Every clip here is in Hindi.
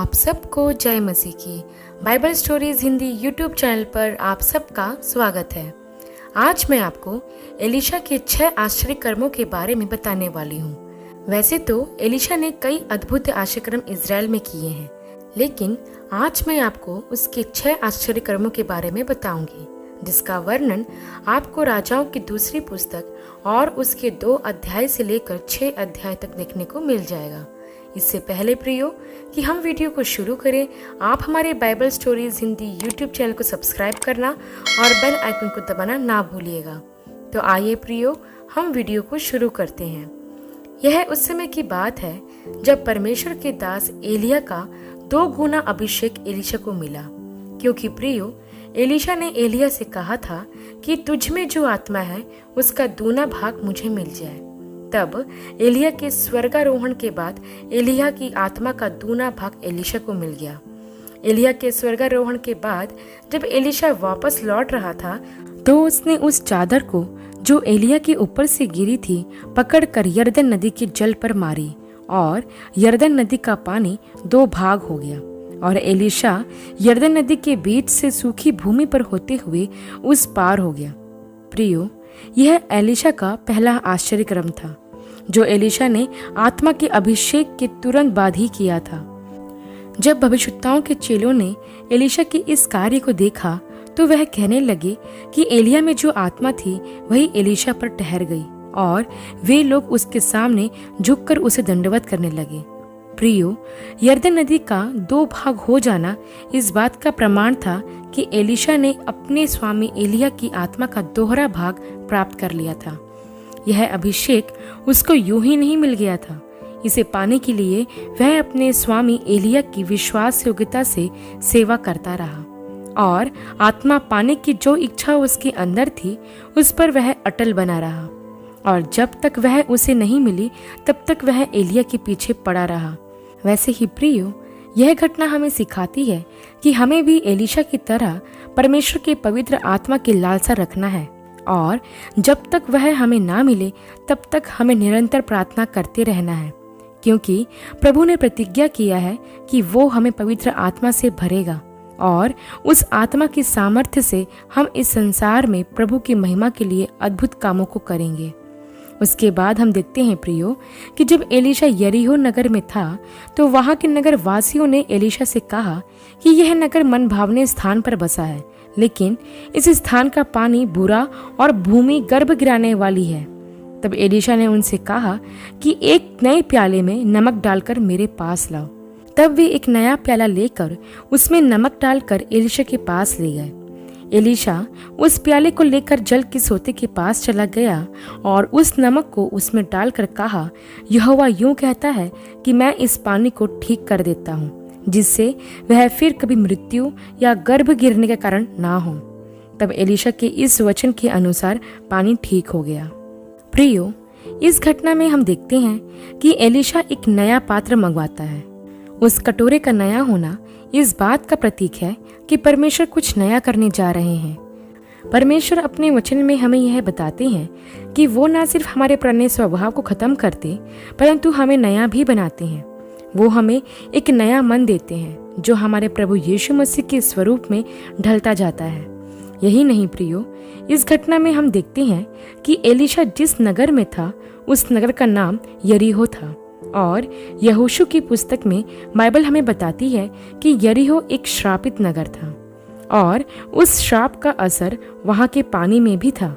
आप सबको जय मसीह की Bible stories Hindi YouTube channel पर आप सबका स्वागत है। आज मैं आपको एलिशा के 6 आश्चर्य कर्मों के बारे में बताने वाली हूँ। वैसे तो एलिशा ने कई अद्भुत आश्चर्य कर्म इजराइल में किए हैं, लेकिन आज मैं आपको उसके 6 आश्चर्य कर्मों के बारे में बताऊंगी, जिसका वर्णन आपको राजाओं की दूसरी पुस्तक और उसके 2 अध्याय से लेकर 6 अध्याय तक देखने को मिल जाएगा। इससे पहले प्रियो कि हम वीडियो को शुरू करें, आप हमारे Bible stories Hindi YouTube channel को सब्सक्राइब करना और बेल आइकन को दबाना ना भूलिएगा। तो आइए प्रियो, हम वीडियो को शुरू करते हैं। यह उस समय की बात है जब परमेश्वर के दास एलिया का 2 गुना अभिषेक एलिशा को मिला, क्योंकि प्रियो एलिशा ने एलिया से कहा था कि तुझ में जो आत्मा है उसका दूना भाग मुझे मिल जाए। तब एलिया के स्वर्गारोहण के बाद एलिया की आत्मा का दूना भाग एलिशा को मिल गया। एलिया के स्वर्गारोहण के बाद जब एलिशा वापस लौट रहा था तो उसने उस चादर को जो एलिया के ऊपर से गिरी थी पकड़कर यरदन नदी के जल पर मारी और यरदन नदी का पानी 2 भाग हो गया और एलिशा यरदन नदी के बीच से सूखी भूमि पर होते हुए उस पार हो गया। प्रियो, यह एलिशा का पहला आश्चर्य कर्म था जो एलिशा ने आत्मा के अभिषेक के तुरंत बाद ही किया था। जब भविष्यवक्ताओं के चेलों ने एलिशा के इस कार्य को देखा तो वह कहने लगे कि एलिया में जो आत्मा थी वही एलिशा पर ठहर गई, और वे लोग उसके सामने झुककर उसे दंडवत करने लगे। प्रियो, यरदन नदी का 2 भाग हो जाना इस बात का प्रमाण था कि एलिशा ने अपने स्वामी एलिया की आत्मा का दोहरा भाग प्राप्त कर लिया था। यह अभिषेक उसको यूं ही नहीं मिल गया था। इसे पाने के लिए वह अपने स्वामी एलिया की विश्वास योग्यता से सेवा करता रहा और आत्मा पाने की जो इच्छा उसके अंदर थी उस पर वह अटल बना रहा, और जब तक वह उसे नहीं मिली तब तक वह एलिया के पीछे पड़ा रहा। वैसे ही प्रियो, यह घटना हमें सिखाती है कि हमें भी एलिशा की तरह परमेश्वर के पवित्र आत्मा की लालसा रखना है, और जब तक वह हमें ना मिले तब तक हमें निरंतर प्रार्थना करते रहना है, क्योंकि प्रभु ने प्रतिज्ञा किया है कि वो हमें पवित्र आत्मा से भरेगा और उस आत्मा की सामर्थ्य से हम इस संसार में प्रभु की महिमा के लिए अद्भुत कामों को करेंगे। उसके बाद हम देखते हैं प्रियो कि जब एलिशा यरीहो नगर में था तो वहां के नगर वासियों ने एलिशा से कहा कि यह नगर मन भावने स्थान पर बसा है, लेकिन इस स्थान का पानी बुरा और भूमि गर्भ गिराने वाली है। तब एलिशा ने उनसे कहा कि एक नए प्याले में नमक डालकर मेरे पास लाओ। तब वे एक नया प्याला लेकर उसमें नमक डालकर एलिशा के पास ले गए। एलिशा उस प्याले को लेकर जल के सोते के पास चला गया और उस नमक को उसमें डालकर कहा, यहोवा यूं कहता है कि मैं इस पानी को ठीक कर देता हूँ, जिससे वह फिर कभी मृत्यु या गर्भ गिरने के कारण ना हो। तब एलिशा के इस वचन के अनुसार पानी ठीक हो गया। प्रियो, इस घटना में हम देखते हैं कि एलिशा एक नया पात्र मंगवाता है। उस कटोरे का नया होना इस बात का प्रतीक है कि परमेश्वर कुछ नया करने जा रहे हैं। परमेश्वर अपने वचन में हमें यह बताते हैं कि वो न सिर्फ हमारे पुराने स्वभाव को खत्म करते परंतु हमें नया भी बनाते हैं। वो हमें एक नया मन देते हैं जो हमारे प्रभु यीशु मसीह के स्वरूप में ढलता जाता है। यही नहीं प्रियो, इस घटना में हम देखते हैं कि एलिशा जिस नगर में था उस नगर का नाम यरीहो था, और यहोशू की पुस्तक में बाइबल हमें बताती है कि यरीहो एक श्रापित नगर था और उस श्राप का असर वहां के पानी में भी था,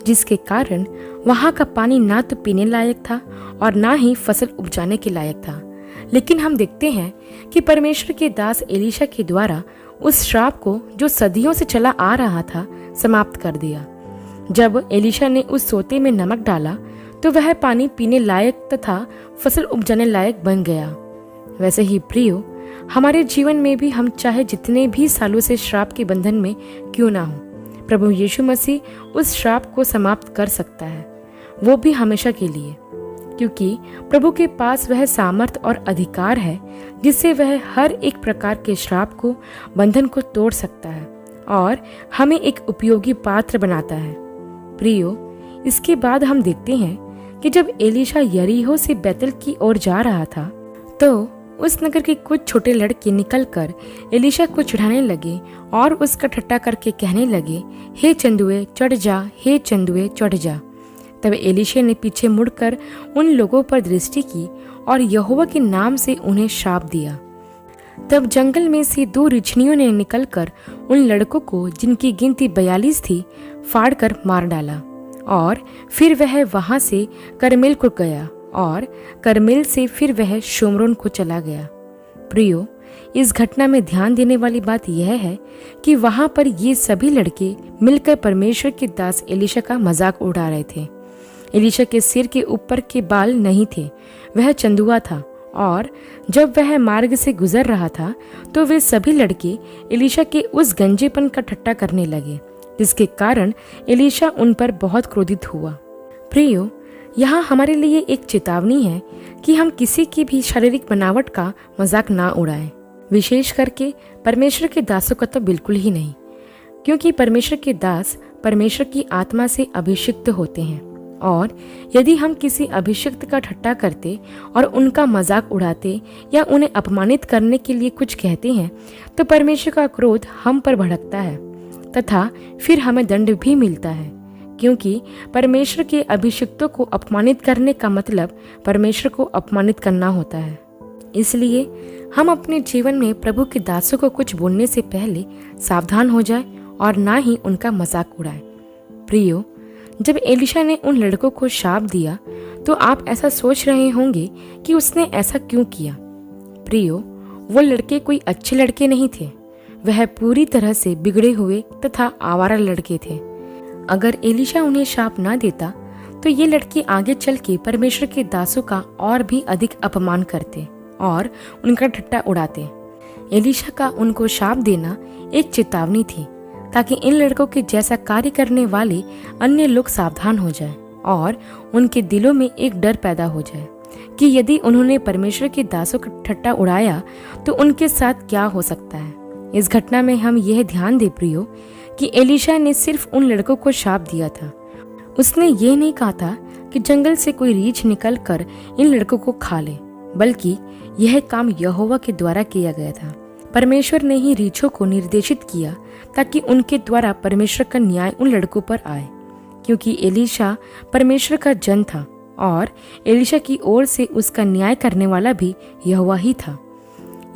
जिसके कारण वहां का पानी ना तो पीने लायक था और ना ही फसल उपजाने के लायक था। लेकिन हम देखते हैं कि परमेश्वर के दास एलिशा के द्वारा उस श्राप को जो सदियों से चला आ रहा था समाप्त कर दिया। जब एलिशा ने उस सोते में नमक डाला तो वह पानी पीने लायक तथा फसल उपजाने लायक बन गया। वैसे ही प्रियो, हमारे जीवन में भी हम चाहे जितने भी सालों से श्राप के बंधन में क्यों ना हो, प्रभु यीशु मसीह उस श्राप को समाप्त कर सकता है, वो भी हमेशा के लिए, क्योंकि प्रभु के पास वह सामर्थ और अधिकार है जिससे वह हर एक प्रकार के श्राप को, बंधन को तोड़ सकता है और हमें एक उपयोगी पात्र बनाता है। प्रियो, इसके बाद हम देखते हैं कि जब एलिशा यरीहो से बैतल की ओर जा रहा था तो उस नगर के कुछ छोटे लड़के निकलकर एलीशा को चिढ़ाने लगे और उसका ठट्टा करके कहने लगे, हे चंदुए चढ़ जा, हे चंदुए चढ़ जा। तब एलीशा ने पीछे मुड़कर उन लोगों पर दृष्टि की और यहोवा के नाम से उन्हें श्राप दिया। तब जंगल में से 2 रिछनियों ने निकलकर उन लड़कों को, जिनकी गिनती 42 थी, फाड़कर मार डाला। और फिर वह वहां से करमेल को गया और करमेल से फिर वह शोमरोन को चला गया। प्रियो, इस घटना में ध्यान देने वाली बात यह है कि वहां पर ये सभी लड़के मिलकर परमेश्वर के दास एलीशा का मजाक उड़ा रहे थे। एलीशा के सिर के ऊपर के बाल नहीं थे, वह चंदुआ था, और जब वह मार्ग से गुजर रहा था तो वे सभी लड़के एलीशा के उस गंजेपन का ठट्टा करने लगे, जिसके कारण एलीशा उन पर बहुत क्रोधित हुआ। प्रियो, यहाँ हमारे लिए एक चेतावनी है कि हम किसी की भी शारीरिक बनावट का मजाक ना उड़ाएं, विशेष करके परमेश्वर के दासों का तो बिल्कुल ही नहीं, क्योंकि परमेश्वर के दास परमेश्वर की आत्मा से अभिषिक्त होते हैं। और यदि हम किसी अभिषिक्त का ठट्टा करते और उनका मजाक उड़ाते या उन्हें अपमानित करने के लिए कुछ कहते हैं, तो परमेश्वर का क्रोध हम पर भड़कता है तथा फिर हमें दंड भी मिलता है, क्योंकि परमेश्वर के अभिषिक्तों को अपमानित करने का मतलब परमेश्वर को अपमानित करना होता है। इसलिए हम अपने जीवन में प्रभु के दासों को कुछ बोलने से पहले सावधान हो जाए और ना ही उनका मजाक उड़ाए। प्रियो, जब एलीशा ने उन लड़कों को शाप दिया तो आप ऐसा सोच रहे होंगे कि उसने ऐसा क्यों किया। प्रियो, वो लड़के कोई अच्छे लड़के नहीं थे, वह पूरी तरह से बिगड़े हुए तथा आवारा लड़के थे। अगर एलीशा उन्हें शाप ना देता तो ये लड़के आगे चल के परमेश्वर के दासों का और भी अधिक अपमान करते और उनका ठट्टा उड़ाते। एलीशा का उनको शाप देना एक चेतावनी थी, ताकि इन लड़कों के जैसा कार्य करने वाले अन्य लोग सावधान हो जाएं और उनके दिलों में एक डर पैदा हो जाए कि यदि उन्होंने परमेश्वर के दासों का ठट्टा उड़ाया तो उनके साथ क्या हो सकता है। इस घटना में हम यह ध्यान दे प्रियो कि एलीशा ने सिर्फ उन लड़कों को शाप दिया था। उसने ये नहीं कहा था कि जंगल से कोई रीछ निकल कर इन लड़कों को खा ले, बल्कि यह काम यहोवा के द्वारा किया गया था। परमेश्वर ने ही रीछों को निर्देशित किया ताकि उनके द्वारा परमेश्वर का न्याय उन लड़कों पर आए, क्योंकि एलीशा परमेश्वर का जन था और एलीशा की ओर से उसका न्याय करने वाला भी यहोवा ही था।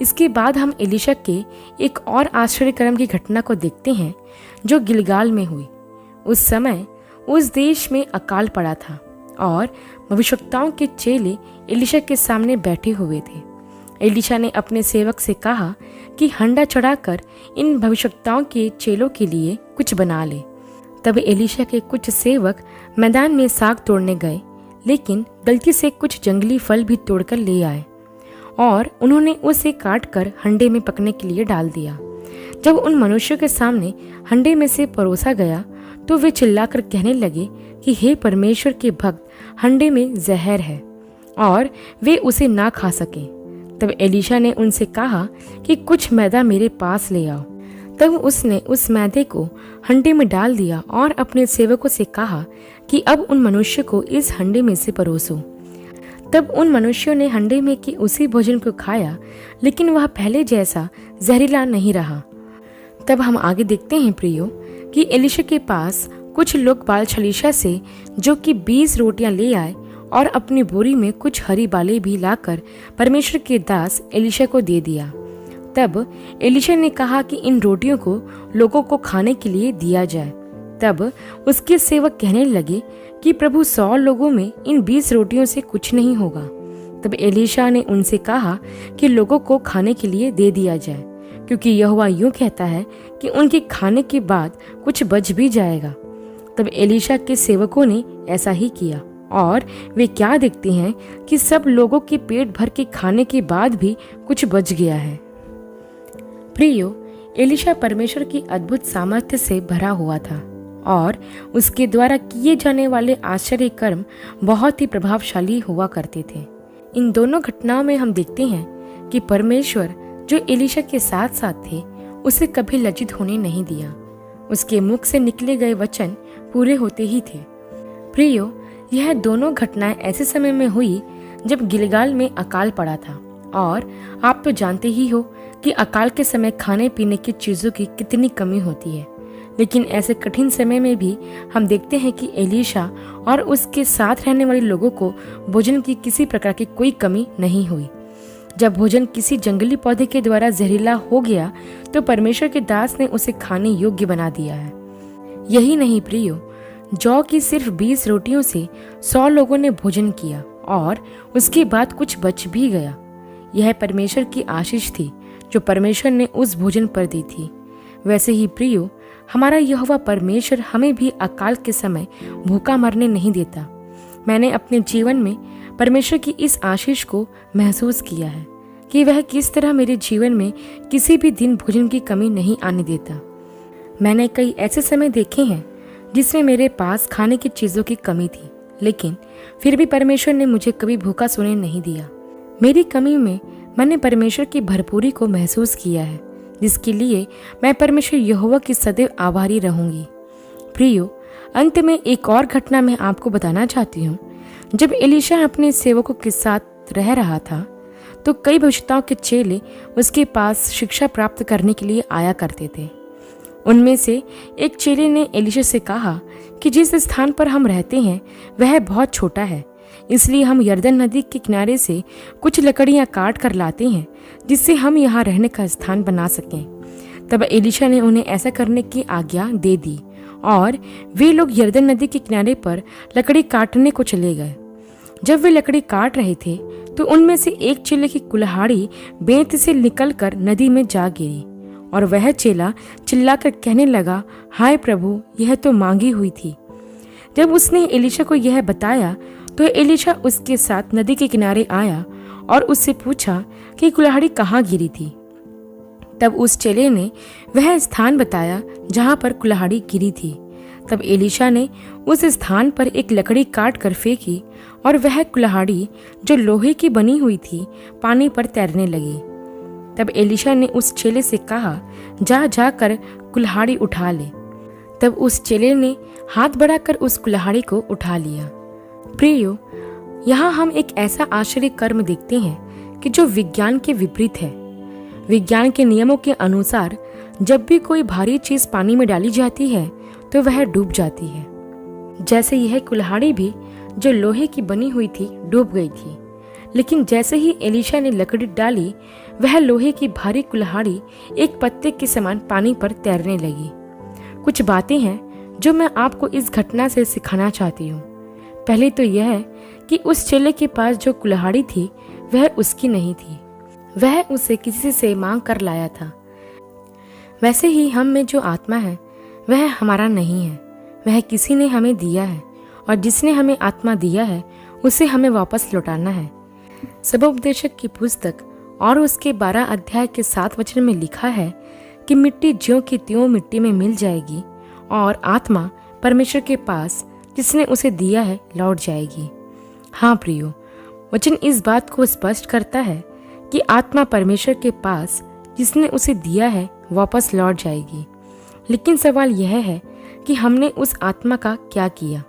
इसके बाद हम एलीशा के एक और आश्चर्यकर्म की घटना को देखते हैं जो गिलगाल में हुई। उस समय उस देश में अकाल पड़ा था और भविष्यवक्ताओं के चेले एलीशा के सामने बैठे हुए थे। एलीशा ने अपने सेवक से कहा कि हंडा चढ़ाकर इन भविष्यवक्ताओं के चेलों के लिए कुछ बना ले। तब एलीशा के कुछ सेवक मैदान में साग तोड़ने गए, लेकिन गलती से कुछ जंगली फल भी तोड़कर ले आए और उन्होंने उसे काटकर हंडे में पकने के लिए डाल दिया। जब उन मनुष्यों के सामने हंडे में से परोसा गया तो वे चिल्लाकर कहने लगे कि हे परमेश्वर के भक्त, हंडे में जहर है और वे उसे ना खा सके। तब एलीशा ने उनसे कहा कि कुछ मैदा मेरे पास ले आओ। तब उसने उस मैदे को हंडे में डाल दिया और अपने सेवकों से कहा कि अब उन मनुष्य को इस हंडे में से परोसो। तब उन मनुष्यों ने हंडे में की उसी भोजन को खाया, लेकिन वह पहले जैसा जहरीला नहीं रहा। तब हम आगे देखते हैं प्रियो कि एलीशा के पास कुछ लोग बाल छलीशा से जो कि 20 रोटियां ले आए और अपनी बोरी में कुछ हरी बालें भी लाकर परमेश्वर के दास एलीशा को दे दिया। तब एलीशा ने कहा कि इन रोटियों को लोगों को खाने के लिए दिया जाए। तब उसके सेवक कहने लगे कि प्रभु 100 लोगों में इन 20 रोटियों से कुछ नहीं होगा। तब एलीशा ने उनसे कहा कि लोगों को खाने के लिए दे दिया जाए, क्योंकि यहोवा यूं कहता है कि उनके खाने के बाद कुछ बच भी जाएगा। तब एलीशा के सेवकों ने ऐसा ही किया और वे क्या देखते हैं कि सब लोगों के पेट भर के खाने के बाद भी कुछ बच गया है। प्रियो, एलीशा परमेश्वर की अद्भुत सामर्थ्य से भरा हुआ था और उसके द्वारा किए जाने वाले आश्चर्य कर्म बहुत ही प्रभावशाली हुआ करते थे। इन दोनों घटनाओं में हम देखते हैं कि परमेश्वर जो एलीशा के साथ साथ थे उसे कभी लज्जित होने नहीं दिया। उसके मुख से निकले गए वचन पूरे होते ही थे। प्रियो, यह दोनों घटनाएं ऐसे समय में हुई जब गिलगाल में अकाल पड़ा था और आप तो जानते ही हो कि अकाल के समय खाने पीने की चीज़ों की कितनी कमी होती है। लेकिन ऐसे कठिन समय में भी हम देखते हैं कि एलीशा और उसके साथ रहने वाले लोगों को भोजन की किसी प्रकार की कोई कमी नहीं हुई। जब भोजन किसी जंगली पौधे के द्वारा जहरीला हो गया तो परमेश्वर के दास ने उसे खाने योग्य बना दिया है। यही नहीं प्रियो, जौ की सिर्फ 20 रोटियों से 100 लोगों ने भोजन किया और उसके बाद कुछ बच भी गया। यह परमेश्वर की आशीष थी जो परमेश्वर ने उस भोजन पर दी थी। वैसे ही प्रियो, हमारा यहोवा परमेश्वर हमें भी अकाल के समय भूखा मरने नहीं देता। मैंने अपने जीवन में परमेश्वर की इस आशीष को महसूस किया है कि वह किस तरह मेरे जीवन में किसी भी दिन भोजन की कमी नहीं आने देता। मैंने कई ऐसे समय देखे हैं जिसमें मेरे पास खाने की चीज़ों की कमी थी, लेकिन फिर भी परमेश्वर ने मुझे कभी भूखा सोने नहीं दिया। मेरी कमी में मैंने परमेश्वर की भरपूरी को महसूस किया है, जिसके लिए मैं परमेश्वर यहोवा की सदैव आभारी रहूंगी। प्रियो, अंत में एक और घटना मैं आपको बताना चाहती हूँ। जब एलीशा अपने सेवकों के साथ रह रहा था तो कई भविष्यताओं के चेले उसके पास शिक्षा प्राप्त करने के लिए आया करते थे। उनमें से एक चेले ने एलीशा से कहा कि जिस स्थान पर हम रहते हैं वह बहुत छोटा है, इसलिए हम यरदन नदी के किनारे से कुछ लकड़ियां काट कर लाते हैं जिससे हम यहाँ रहने का स्थान बना सकें। तब एलीशा ने उन्हें ऐसा करने की आज्ञा दे दी और वे लोग यरदन नदी के किनारे पर लकड़ी काटने को चले गए। जब वे लकड़ी काट रहे थे तो उनमें से एक चेले की कुल्हाड़ी बेंत से निकलकर नदी में जा गिरी और वह चेला चिल्लाकर कहने लगा, हाय प्रभु, यह तो मांगी हुई थी। जब उसने एलीशा को यह बताया तो एलीशा उसके साथ नदी के किनारे आया और उससे पूछा कि कुल्हाड़ी कहाँ गिरी थी। तब उस चेले ने वह स्थान बताया जहाँ पर कुल्हाड़ी गिरी थी। तब एलीशा ने उस स्थान पर एक लकड़ी काट कर फेंकी और वह कुल्हाड़ी जो लोहे की बनी हुई थी पानी पर तैरने लगी। तब एलीशा ने उस चेले से कहा, जा जाकर कुल्हाड़ी उठा ले। तब उस चेले ने हाथ बढ़ाकर उस कुल्हाड़ी को उठा लिया। प्रियो, यहाँ हम एक ऐसा आश्चर्य कर्म देखते हैं कि जो विज्ञान के विपरीत है। विज्ञान के नियमों के अनुसार जब भी कोई भारी चीज पानी में डाली जाती है तो वह डूब जाती है। जैसे यह कुल्हाड़ी भी जो लोहे की बनी हुई थी डूब गई थी, लेकिन जैसे ही एलीशा ने लकड़ी डाली वह लोहे की भारी कुल्हाड़ी एक पत्ते के समान पानी पर तैरने लगी। कुछ बातें हैं जो मैं आपको इस घटना से सिखाना चाहती हूँ। पहले तो यह है कि उस चेले के पास जो कुल्हाड़ी थी वह उसकी नहीं थी, वह उसे किसी से मांग कर लाया था। वैसे ही हम में जो आत्मा है वह हमारा नहीं है, वह किसी ने हमें दिया है और जिसने हमें आत्मा दिया है उसे हमें वापस लौटाना है। सबोपदेशक की पुस्तक और उसके 12 अध्याय के 7 वचन में लिखा है कि मिट्टी ज्यों की त्यों मिट्टी में मिल जाएगी और आत्मा परमेश्वर के पास जिसने उसे दिया है लौट जाएगी। हाँ प्रियो, वचन इस बात को स्पष्ट करता है कि आत्मा परमेश्वर के पास जिसने उसे दिया है वापस लौट जाएगी। लेकिन सवाल यह है कि हमने उस आत्मा का क्या किया।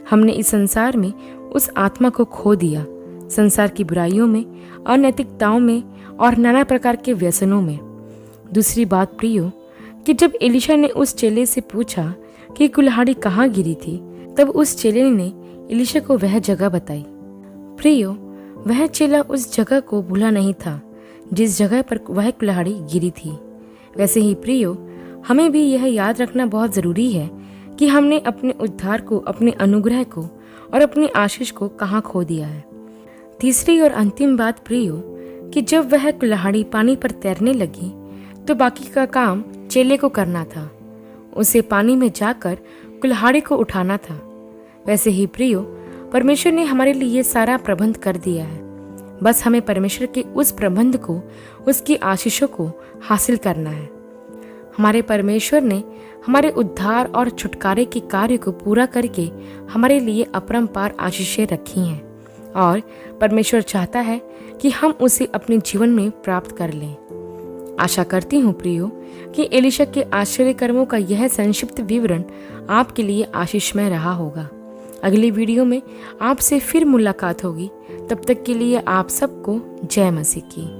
हमने इस संसार में उस आत्मा को खो दिया, संसार की बुराइयों में, अनैतिकताओं में और नाना प्रकार के व्यसनों में। दूसरी बात प्रियो, कि जब एलीशा ने उस चेले से पूछा कि कुल्हाड़ी कहाँ गिरी थी, तब उस चेले ने एलीशा को वह जगह बताई। प्रियो, वह चेला उस जगह को भूला नहीं था जिस जगह पर वह कुल्हाड़ी गिरी थी। वैसे ही प्रियो, हमें भी यह याद रखना बहुत जरूरी है कि हमने अपने उद्धार को, अपने अनुग्रह को और अपनी आशीष को कहाँ खो दिया है। तीसरी और अंतिम बात प्रियो, कि जब वह कुल्हाड़ी पानी पर तैरने लगी तो बाकी का काम चेले को करना था। उसे पानी में जाकर कुल्हाड़ी को उठाना था। वैसे ही प्रियो, परमेश्वर ने हमारे लिए सारा प्रबंध कर दिया है। बस हमें परमेश्वर के उस प्रबंध को, उसकी आशीषों को हासिल करना है। हमारे परमेश्वर ने हमारे उद्धार और छुटकारे के कार्य को पूरा करके हमारे लिए अपरंपार आशीषें रखी हैं और परमेश्वर चाहता है कि हम उसे अपने जीवन में प्राप्त कर लें। आशा करती हूँ प्रियो कि एलीशा के आश्चर्य कर्मों का यह संक्षिप्त विवरण आपके लिए आशीषमय रहा होगा। अगली वीडियो में आपसे फिर मुलाकात होगी। तब तक के लिए आप सबको जय मसीह की।